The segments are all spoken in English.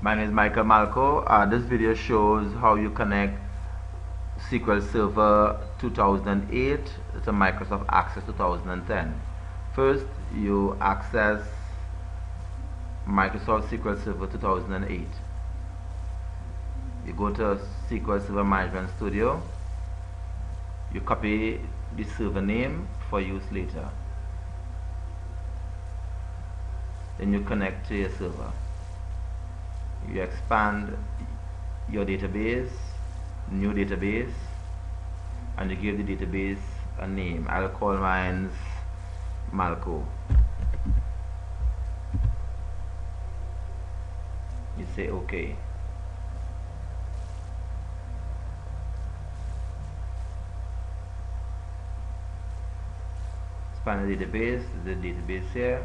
My name is Michael Malco. This video shows how you connect SQL Server 2008 to Microsoft Access 2010. First, you access Microsoft SQL Server 2008. You go to SQL Server Management Studio. You copy the server name for use later. Then you connect to your server. You expand your database, new database, and you give the database a name. I'll call mine Malco. You say OK. Expand the database here.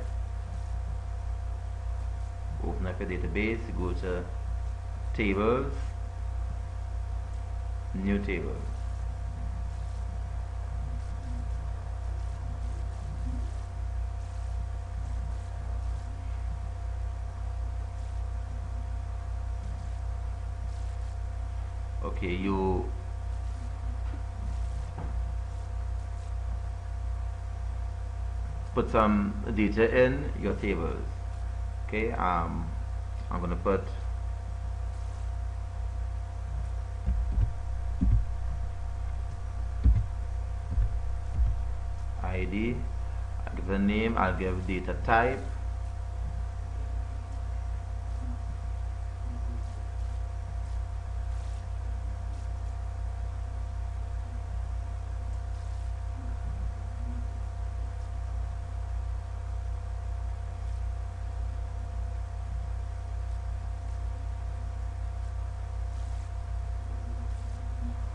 Open up your database, go to tables, new table. Okay, you put some data in your tables. Okay, I'm gonna put ID. I'll give a name. I'll give data type.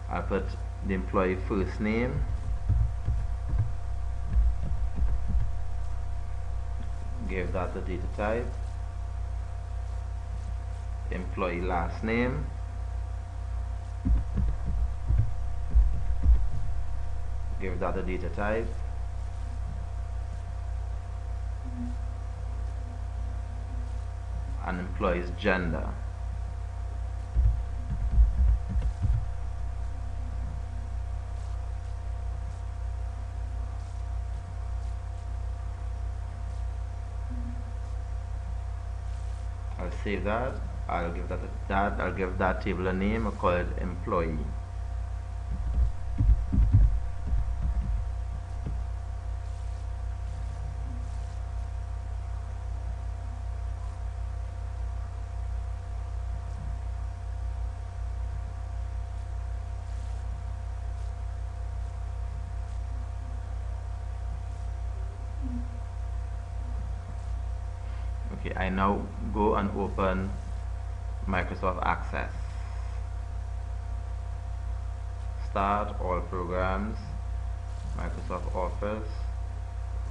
I'll put the employee first name, give that the data type, employee last name, give that the data type, and employee's gender. I'll save that. I'll give that table a name. I'll call it employee. Okay, I now go and open Microsoft Access. Start all programs, Microsoft Office,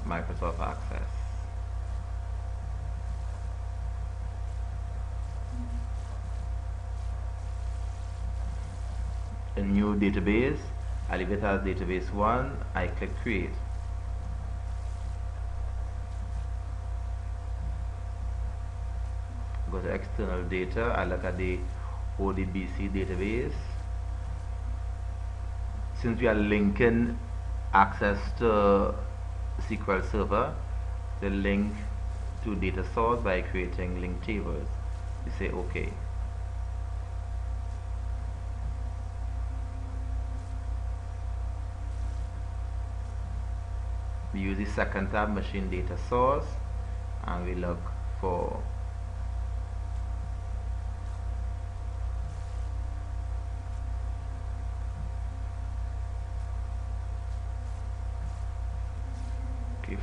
Microsoft Access. A new database. I leave it as database 1. I click create. Go to external data. I look at the ODBC database. Since we are linking access to SQL Server, the link to data source by creating link tables. You say OK. We use the second tab, machine data source, and we look for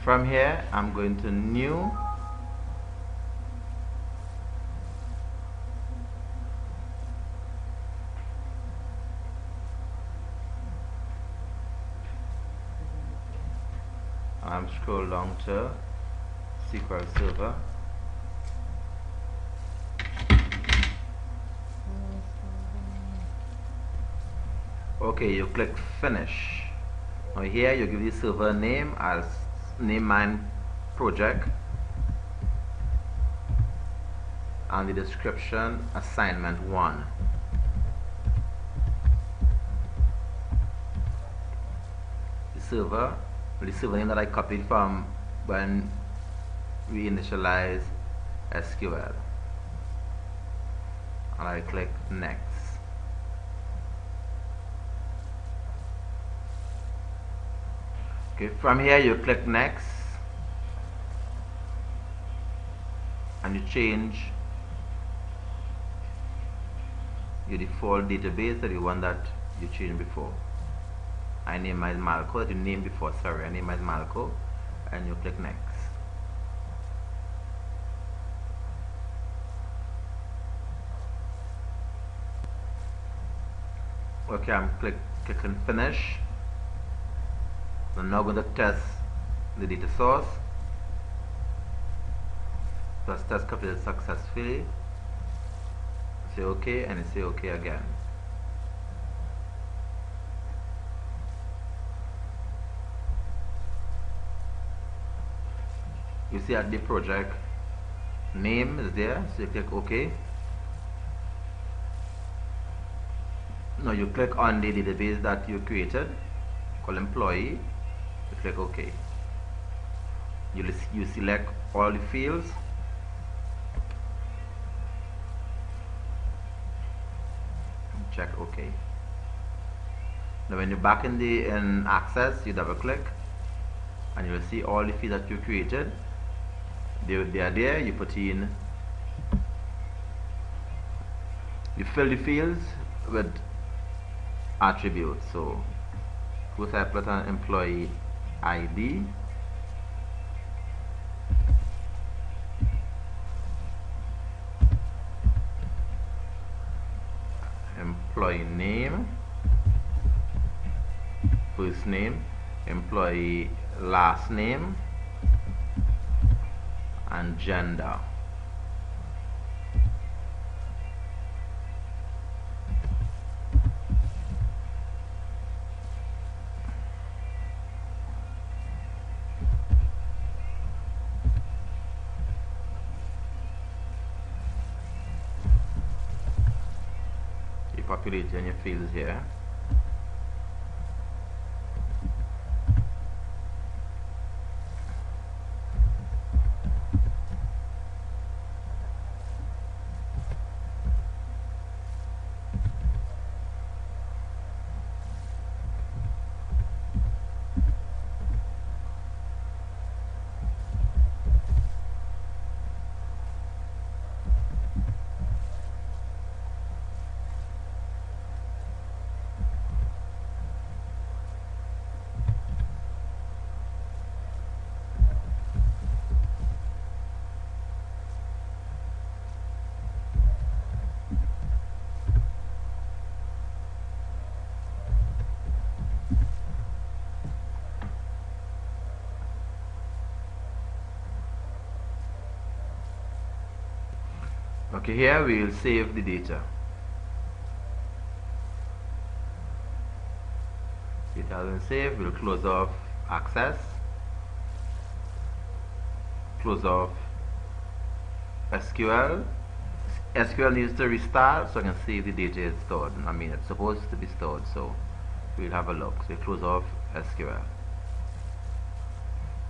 from here. I'm going to new, I'm scroll down to SQL Server. Okay, you click finish. Now here you give the server name. I'll name mine project, and the description assignment 1. The server name that I copied from when we initialize SQL, and I click next. Okay, from here you click next and you change your default database to the one that you changed before. I name my Malco that you named before, sorry, I name my Malco, and you click next. Okay, I'm clicking finish. I'm now going to test the data source. Plus test completed successfully. Say OK and say OK again. You see that the project name is there, so you click OK. Now you click on the database that you created, called employee. You click OK. You select all the fields. Check OK. Now when you're back in Access, you double click and you will see all the fields that you created. They are there. You put in, you fill the fields with attributes. So first I put an employee ID, employee name, first name, employee last name, and gender. You populate your fields here. Okay, here we will save the data. It has been saved. We'll close off Access, close off SQL. SQL needs to restart so I can see if the data is stored. I mean, it's supposed to be stored, so we'll have a look. So we close off SQL.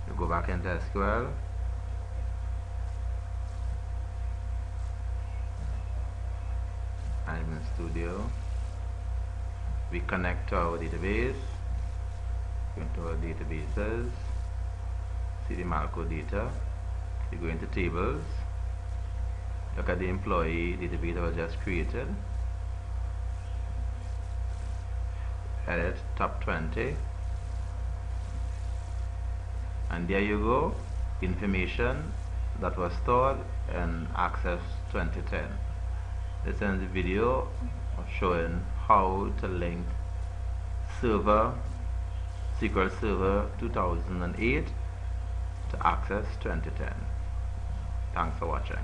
You go back into SQL. Admin Studio. We connect to our database. Go into our databases. See the Malco data. You go into tables. Look at the employee database that was just created. Edit top 20. And there you go. Information that was stored in Access 2010. This ends the video of showing how to link SQL Server 2008 to Access 2010. Thanks for watching.